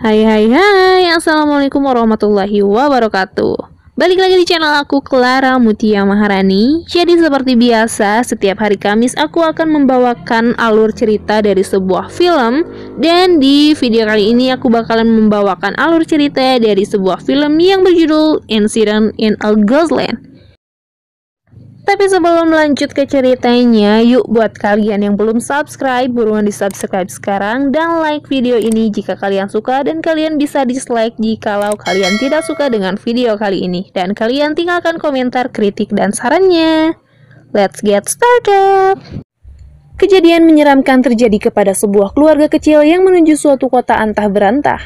Hai hai hai, Assalamualaikum warahmatullahi wabarakatuh. Balik lagi di channel aku, Clara Mutia Maharani. Jadi seperti biasa, setiap hari Kamis aku akan membawakan alur cerita dari sebuah film. Dan di video kali ini aku bakalan membawakan alur cerita dari sebuah film yang berjudul Incident in a Ghostland. Tapi sebelum lanjut ke ceritanya, yuk buat kalian yang belum subscribe, buruan di subscribe sekarang dan like video ini jika kalian suka, dan kalian bisa dislike jikalau kalian tidak suka dengan video kali ini, dan kalian tinggalkan komentar, kritik, dan sarannya. Let's get started. Kejadian menyeramkan terjadi kepada sebuah keluarga kecil yang menuju suatu kota antah berantah.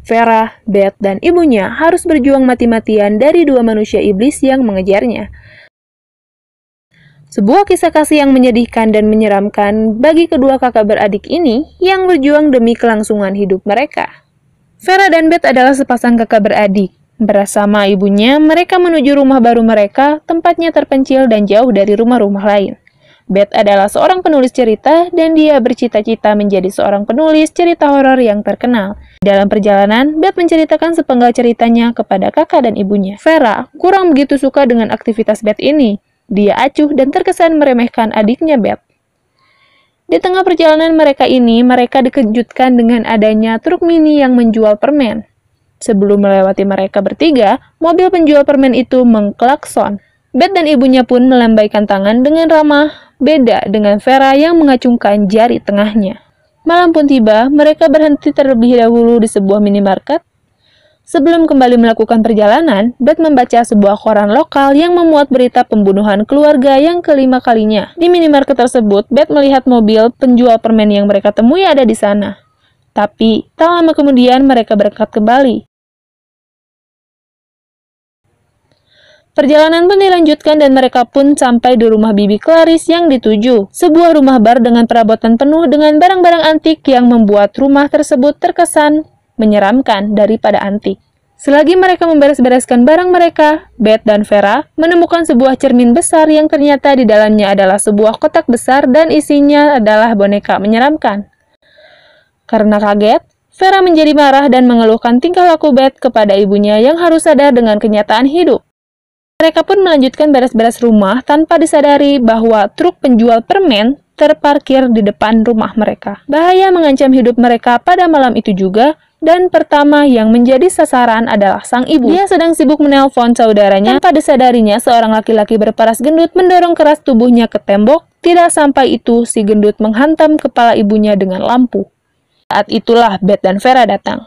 Vera, Beth, dan ibunya harus berjuang mati-matian dari dua manusia iblis yang mengejarnya. Sebuah kisah kasih yang menyedihkan dan menyeramkan bagi kedua kakak beradik ini yang berjuang demi kelangsungan hidup mereka. Vera dan Beth adalah sepasang kakak beradik. Bersama ibunya, mereka menuju rumah baru mereka, tempatnya terpencil dan jauh dari rumah-rumah lain. Beth adalah seorang penulis cerita dan dia bercita-cita menjadi seorang penulis cerita horor yang terkenal. Dalam perjalanan, Beth menceritakan sepenggal ceritanya kepada kakak dan ibunya. Vera kurang begitu suka dengan aktivitas Beth ini. Dia acuh dan terkesan meremehkan adiknya Beth. Di tengah perjalanan mereka ini, mereka dikejutkan dengan adanya truk mini yang menjual permen. Sebelum melewati mereka bertiga, mobil penjual permen itu mengklakson. Beth dan ibunya pun melambaikan tangan dengan ramah, beda dengan Vera yang mengacungkan jari tengahnya. Malam pun tiba, mereka berhenti terlebih dahulu di sebuah minimarket. Sebelum kembali melakukan perjalanan, Beth membaca sebuah koran lokal yang memuat berita pembunuhan keluarga yang kelima kalinya. Di minimarket tersebut, Beth melihat mobil penjual permen yang mereka temui ada di sana. Tapi, tak lama kemudian mereka berangkat kembali. Perjalanan pun dilanjutkan dan mereka pun sampai di rumah Bibi Clarice yang dituju. Sebuah rumah bar dengan perabotan penuh dengan barang-barang antik yang membuat rumah tersebut terkesan menyeramkan daripada antik. Selagi mereka memberes-bereskan barang mereka, Beth dan Vera menemukan sebuah cermin besar yang ternyata di dalamnya adalah sebuah kotak besar dan isinya adalah boneka menyeramkan. Karena kaget, Vera menjadi marah dan mengeluhkan tingkah laku Beth kepada ibunya yang harus sadar dengan kenyataan hidup. Mereka pun melanjutkan beres-beres rumah tanpa disadari bahwa truk penjual permen terparkir di depan rumah mereka. Bahaya mengancam hidup mereka pada malam itu juga. Dan pertama yang menjadi sasaran adalah sang ibu. Dia sedang sibuk menelpon saudaranya. Tanpa disadarinya, seorang laki-laki berparas gendut mendorong keras tubuhnya ke tembok. Tidak sampai itu, si gendut menghantam kepala ibunya dengan lampu. Saat itulah Beth dan Vera datang.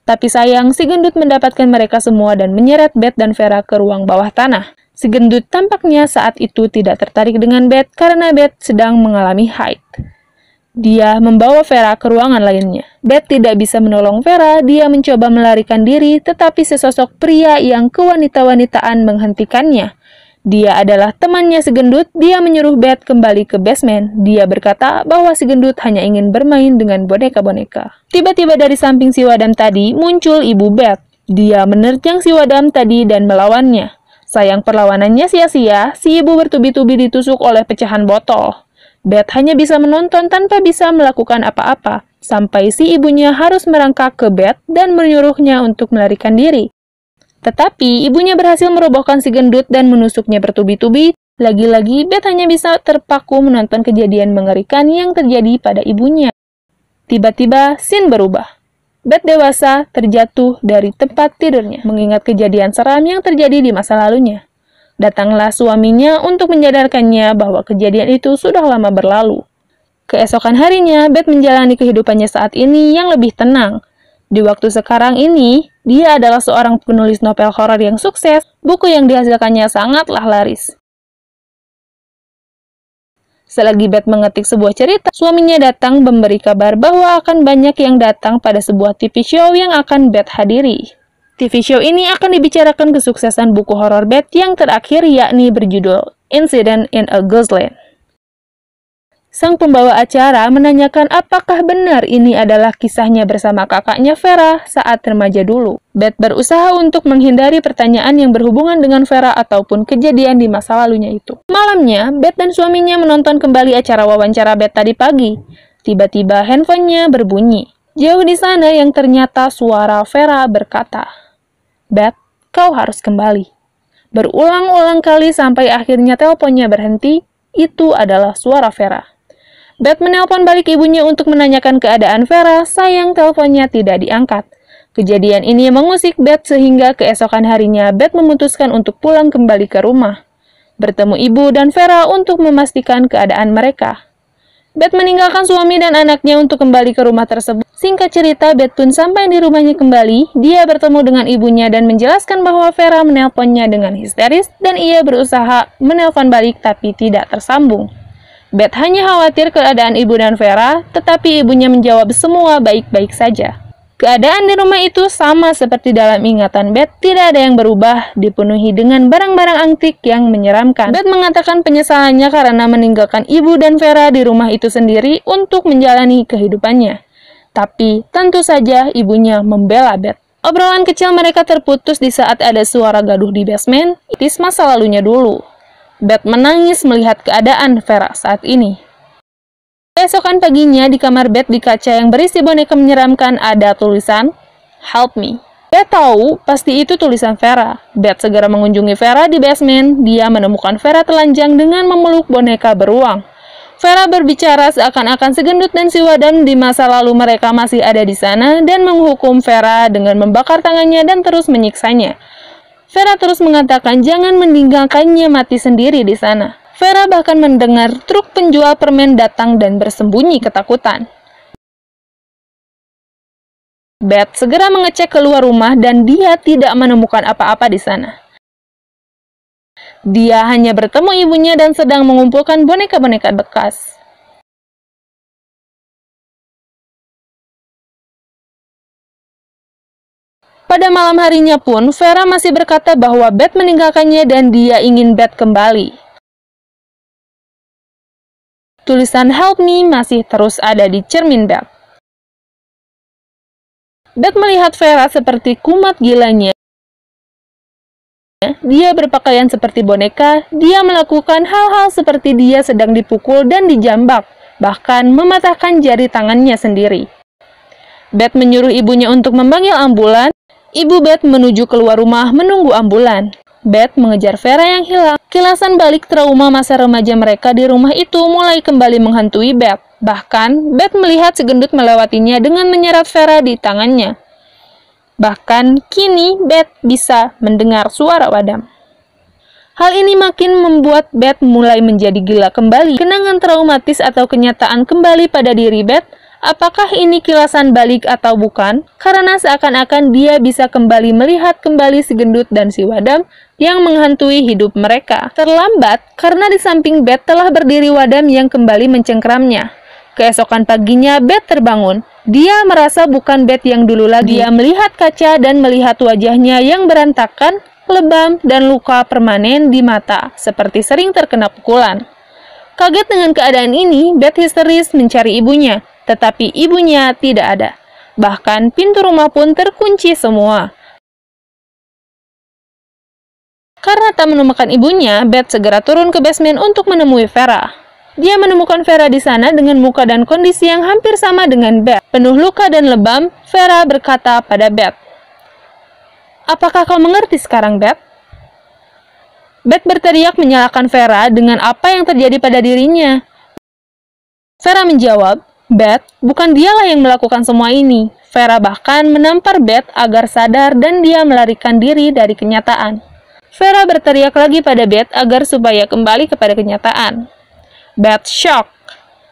Tapi sayang, si gendut mendapatkan mereka semua dan menyeret Beth dan Vera ke ruang bawah tanah. Si gendut tampaknya saat itu tidak tertarik dengan Beth karena Beth sedang mengalami haid. Dia membawa Vera ke ruangan lainnya. Beth tidak bisa menolong Vera, dia mencoba melarikan diri, tetapi sesosok pria yang kewanita-wanitaan menghentikannya. Dia adalah temannya si gendut, dia menyuruh Beth kembali ke basement. Dia berkata bahwa si gendut hanya ingin bermain dengan boneka-boneka. Tiba-tiba dari samping si wadam tadi, muncul ibu Beth. Dia menerjang si wadam tadi dan melawannya. Sayang perlawanannya sia-sia, si ibu bertubi-tubi ditusuk oleh pecahan botol. Beth hanya bisa menonton tanpa bisa melakukan apa-apa, sampai si ibunya harus merangkak ke Beth dan menyuruhnya untuk melarikan diri. Tetapi ibunya berhasil merobohkan si gendut dan menusuknya bertubi-tubi. Lagi-lagi Beth hanya bisa terpaku menonton kejadian mengerikan yang terjadi pada ibunya. Tiba-tiba scene berubah. Beth dewasa terjatuh dari tempat tidurnya, mengingat kejadian seram yang terjadi di masa lalunya. Datanglah suaminya untuk menyadarkannya bahwa kejadian itu sudah lama berlalu. Keesokan harinya, Beth menjalani kehidupannya saat ini yang lebih tenang. Di waktu sekarang ini, dia adalah seorang penulis novel horor yang sukses. Buku yang dihasilkannya sangatlah laris. Selagi Beth mengetik sebuah cerita, suaminya datang memberi kabar bahwa akan banyak yang datang pada sebuah TV show yang akan Beth hadiri. TV show ini akan dibicarakan kesuksesan buku horor Beth yang terakhir, yakni berjudul Incident in a Ghostland. Sang pembawa acara menanyakan apakah benar ini adalah kisahnya bersama kakaknya Vera saat remaja dulu. Beth berusaha untuk menghindari pertanyaan yang berhubungan dengan Vera ataupun kejadian di masa lalunya itu. Malamnya, Beth dan suaminya menonton kembali acara wawancara Beth tadi pagi. Tiba-tiba handphonenya berbunyi. Jauh di sana yang ternyata suara Vera berkata, "Beth, kau harus kembali." Berulang-ulang kali sampai akhirnya teleponnya berhenti, itu adalah suara Vera. Beth menelpon balik ibunya untuk menanyakan keadaan Vera, sayang teleponnya tidak diangkat. Kejadian ini mengusik Beth sehingga keesokan harinya Beth memutuskan untuk pulang kembali ke rumah, bertemu ibu dan Vera untuk memastikan keadaan mereka. Beth meninggalkan suami dan anaknya untuk kembali ke rumah tersebut. Singkat cerita, Beth pun sampai di rumahnya kembali. Dia bertemu dengan ibunya dan menjelaskan bahwa Vera menelponnya dengan histeris dan ia berusaha menelpon balik tapi tidak tersambung. Beth hanya khawatir keadaan ibu dan Vera, tetapi ibunya menjawab semua baik-baik saja. Keadaan di rumah itu sama seperti dalam ingatan Beth, tidak ada yang berubah, dipenuhi dengan barang-barang antik yang menyeramkan. Beth mengatakan penyesalannya karena meninggalkan ibu dan Vera di rumah itu sendiri untuk menjalani kehidupannya. Tapi tentu saja ibunya membela Beth. Obrolan kecil mereka terputus di saat ada suara gaduh di basement, itu masa lalunya dulu. Beth menangis melihat keadaan Vera saat ini. Keesokan paginya di kamar Beth di kaca yang berisi boneka menyeramkan ada tulisan, "Help me." Beth tahu pasti itu tulisan Vera. Beth segera mengunjungi Vera di basement. Dia menemukan Vera telanjang dengan memeluk boneka beruang. Vera berbicara seakan-akan segendut dan si Wadam di masa lalu mereka masih ada di sana dan menghukum Vera dengan membakar tangannya dan terus menyiksanya. Vera terus mengatakan jangan meninggalkannya mati sendiri di sana. Vera bahkan mendengar truk penjual permen datang dan bersembunyi ketakutan. Beth segera mengecek keluar rumah dan dia tidak menemukan apa-apa di sana. Dia hanya bertemu ibunya dan sedang mengumpulkan boneka-boneka bekas. Pada malam harinya pun, Vera masih berkata bahwa Beth meninggalkannya dan dia ingin Beth kembali. Tulisan "Help me" masih terus ada di cermin Beth. Beth melihat Vera seperti kumat gilanya. Dia berpakaian seperti boneka, dia melakukan hal-hal seperti dia sedang dipukul dan dijambak, bahkan mematahkan jari tangannya sendiri. Beth menyuruh ibunya untuk memanggil ambulan. Ibu Beth menuju keluar rumah menunggu ambulan. Beth mengejar Vera yang hilang. Kilasan balik trauma masa remaja mereka di rumah itu mulai kembali menghantui Beth. Bahkan, Beth melihat segendut melewatinya dengan menyeret Vera di tangannya. Bahkan, kini Beth bisa mendengar suara Wadam. Hal ini makin membuat Beth mulai menjadi gila kembali. Kenangan traumatis atau kenyataan kembali pada diri Beth. Apakah ini kilasan balik atau bukan? Karena seakan-akan dia bisa kembali melihat kembali si gendut dan si Wadam yang menghantui hidup mereka. Terlambat karena di samping Beth telah berdiri Wadam yang kembali mencengkramnya. Keesokan paginya Beth terbangun. Dia merasa bukan Beth yang dulu lagi. Dia melihat kaca dan melihat wajahnya yang berantakan, lebam, dan luka permanen di mata, seperti sering terkena pukulan. Kaget dengan keadaan ini, Beth histeris mencari ibunya. Tetapi ibunya tidak ada. Bahkan pintu rumah pun terkunci semua. Karena tak menemukan ibunya, Beth segera turun ke basement untuk menemui Vera. Dia menemukan Vera di sana dengan muka dan kondisi yang hampir sama dengan Beth. Penuh luka dan lebam, Vera berkata pada Beth, "Apakah kau mengerti sekarang, Beth?" Beth berteriak menyalahkan Vera dengan apa yang terjadi pada dirinya. Vera menjawab, "Beth, bukan dialah yang melakukan semua ini." Vera bahkan menampar Beth agar sadar dan dia melarikan diri dari kenyataan. Vera berteriak lagi pada Beth agar supaya kembali kepada kenyataan. Beth shock.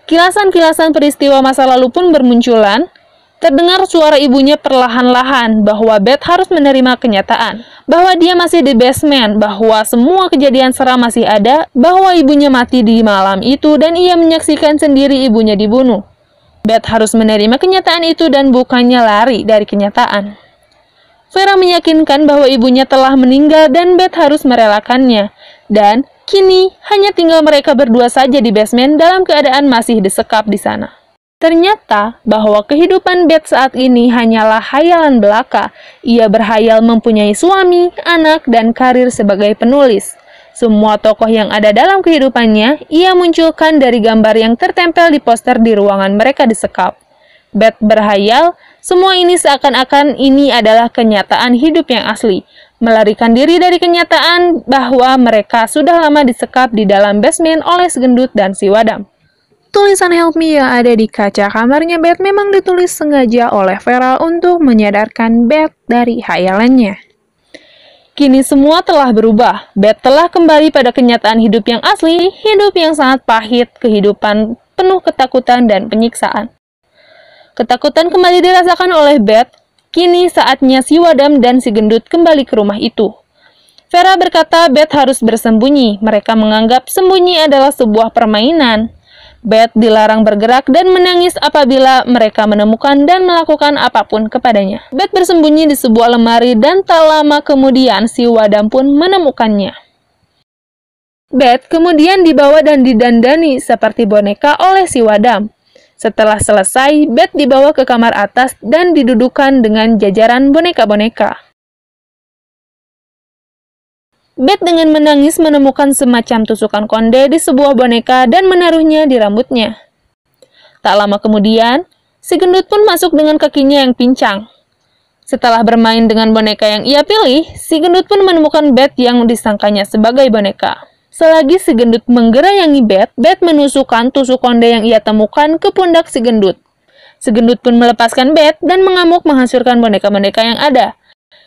Kilasan-kilasan peristiwa masa lalu pun bermunculan. Terdengar suara ibunya perlahan-lahan bahwa Beth harus menerima kenyataan. Bahwa dia masih di basement, bahwa semua kejadian seram masih ada, bahwa ibunya mati di malam itu dan ia menyaksikan sendiri ibunya dibunuh. Beth harus menerima kenyataan itu dan bukannya lari dari kenyataan. Vera meyakinkan bahwa ibunya telah meninggal dan Beth harus merelakannya. Dan kini hanya tinggal mereka berdua saja di basement dalam keadaan masih disekap di sana. Ternyata bahwa kehidupan Beth saat ini hanyalah hayalan belaka. Ia berhayal mempunyai suami, anak, dan karir sebagai penulis. Semua tokoh yang ada dalam kehidupannya, ia munculkan dari gambar yang tertempel di poster di ruangan mereka disekap. Beth berhayal, semua ini seakan-akan ini adalah kenyataan hidup yang asli, melarikan diri dari kenyataan bahwa mereka sudah lama disekap di dalam basement oleh si gendut dan si Wadam. Tulisan Help Me yang ada di kaca kamarnya Beth memang ditulis sengaja oleh Vera untuk menyadarkan Beth dari hayalannya. Kini semua telah berubah. Beth telah kembali pada kenyataan hidup yang asli, hidup yang sangat pahit, kehidupan penuh ketakutan dan penyiksaan. Ketakutan kembali dirasakan oleh Beth. Kini saatnya si Wadam dan si gendut kembali ke rumah itu. Vera berkata Beth harus bersembunyi. Mereka menganggap sembunyi adalah sebuah permainan. Beth dilarang bergerak dan menangis apabila mereka menemukan dan melakukan apapun kepadanya. Beth bersembunyi di sebuah lemari dan tak lama kemudian si Wadam pun menemukannya. Beth kemudian dibawa dan didandani seperti boneka oleh si Wadam. Setelah selesai, Beth dibawa ke kamar atas dan didudukan dengan jajaran boneka-boneka. Beth dengan menangis menemukan semacam tusukan konde di sebuah boneka dan menaruhnya di rambutnya. Tak lama kemudian, si gendut pun masuk dengan kakinya yang pincang. Setelah bermain dengan boneka yang ia pilih, si gendut pun menemukan Beth yang disangkanya sebagai boneka. Selagi si gendut menggerayangi Beth, Beth menusukkan tusuk konde yang ia temukan ke pundak si gendut. Si gendut pun melepaskan Beth dan mengamuk menghancurkan boneka-boneka yang ada.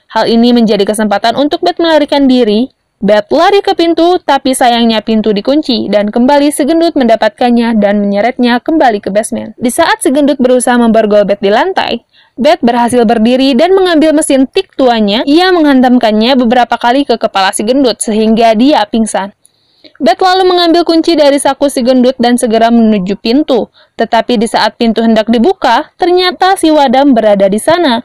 Hal ini menjadi kesempatan untuk Beth melarikan diri. Beth lari ke pintu, tapi sayangnya pintu dikunci, dan kembali si gendut mendapatkannya dan menyeretnya kembali ke basement. Di saat si gendut berusaha memborgol Beth di lantai, Beth berhasil berdiri dan mengambil mesin tik tuanya. Ia menghantamkannya beberapa kali ke kepala si gendut, sehingga dia pingsan. Beth lalu mengambil kunci dari saku si gendut dan segera menuju pintu. Tetapi di saat pintu hendak dibuka, ternyata si Wadam berada di sana.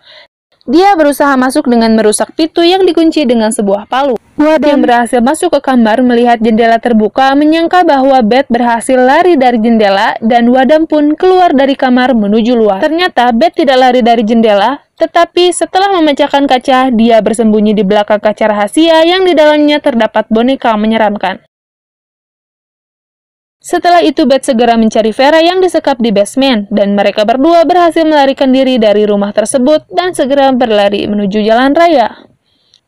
Dia berusaha masuk dengan merusak pintu yang dikunci dengan sebuah palu. Wadam yang berhasil masuk ke kamar melihat jendela terbuka menyangka bahwa Beth berhasil lari dari jendela dan Wadam pun keluar dari kamar menuju luar. Ternyata Beth tidak lari dari jendela, tetapi setelah memecahkan kaca, dia bersembunyi di belakang kaca rahasia yang di dalamnya terdapat boneka menyeramkan. Setelah itu Beth segera mencari Vera yang disekap di basement, dan mereka berdua berhasil melarikan diri dari rumah tersebut dan segera berlari menuju jalan raya.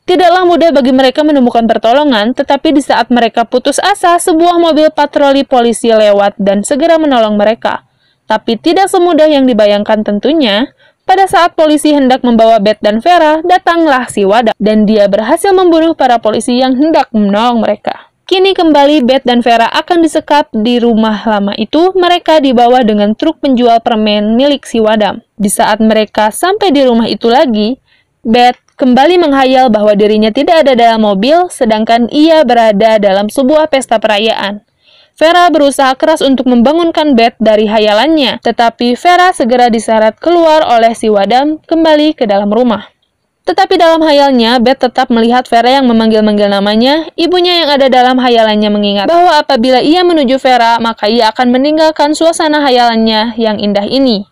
Tidaklah mudah bagi mereka menemukan pertolongan, tetapi di saat mereka putus asa, sebuah mobil patroli polisi lewat dan segera menolong mereka. Tapi tidak semudah yang dibayangkan tentunya. Pada saat polisi hendak membawa Beth dan Vera, datanglah si Wadam, dan dia berhasil membunuh para polisi yang hendak menolong mereka. Kini kembali Beth dan Vera akan disekap di rumah lama itu. Mereka dibawa dengan truk penjual permen milik si Wadam. Di saat mereka sampai di rumah itu lagi, Beth kembali menghayal bahwa dirinya tidak ada dalam mobil, sedangkan ia berada dalam sebuah pesta perayaan. Vera berusaha keras untuk membangunkan Beth dari hayalannya, tetapi Vera segera diseret keluar oleh si Wadam kembali ke dalam rumah. Tetapi dalam hayalnya, Beth tetap melihat Vera yang memanggil-manggil namanya. Ibunya yang ada dalam hayalannya mengingat bahwa apabila ia menuju Vera, maka ia akan meninggalkan suasana hayalannya yang indah ini.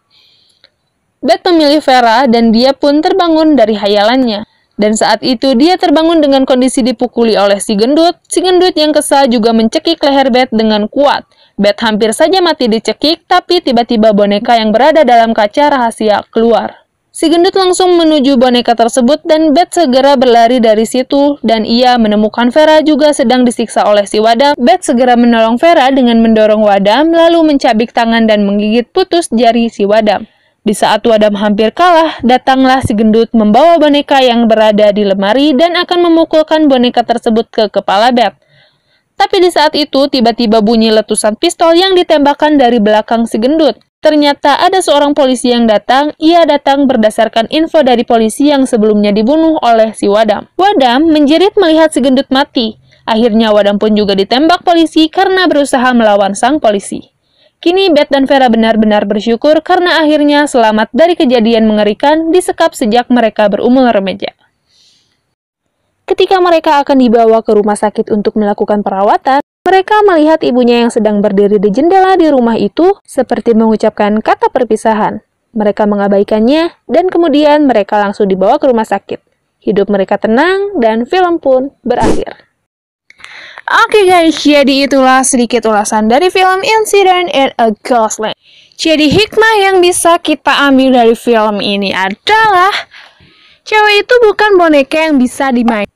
Beth memilih Vera dan dia pun terbangun dari hayalannya. Dan saat itu dia terbangun dengan kondisi dipukuli oleh si gendut. Si gendut yang kesal juga mencekik leher Beth dengan kuat. Beth hampir saja mati dicekik, tapi tiba-tiba boneka yang berada dalam kaca rahasia keluar. Si gendut langsung menuju boneka tersebut dan Beth segera berlari dari situ dan ia menemukan Vera juga sedang disiksa oleh si Wadam. Beth segera menolong Vera dengan mendorong Wadam lalu mencabik tangan dan menggigit putus jari si Wadam. Di saat Wadam hampir kalah, datanglah si gendut membawa boneka yang berada di lemari dan akan memukulkan boneka tersebut ke kepala Beth. Tapi di saat itu tiba-tiba bunyi letusan pistol yang ditembakkan dari belakang si gendut. Ternyata ada seorang polisi yang datang. Ia datang berdasarkan info dari polisi yang sebelumnya dibunuh oleh si Wadam. Wadam menjerit melihat si gendut mati. Akhirnya Wadam pun juga ditembak polisi karena berusaha melawan sang polisi. Kini Beth dan Vera benar-benar bersyukur karena akhirnya selamat dari kejadian mengerikan disekap sejak mereka berumur remaja. Ketika mereka akan dibawa ke rumah sakit untuk melakukan perawatan, mereka melihat ibunya yang sedang berdiri di jendela di rumah itu seperti mengucapkan kata perpisahan. Mereka mengabaikannya dan kemudian mereka langsung dibawa ke rumah sakit. Hidup mereka tenang dan film pun berakhir. Oke guys, jadi itulah sedikit ulasan dari film Incident in a Ghostland. Jadi hikmah yang bisa kita ambil dari film ini adalah cewek itu bukan boneka yang bisa dimain.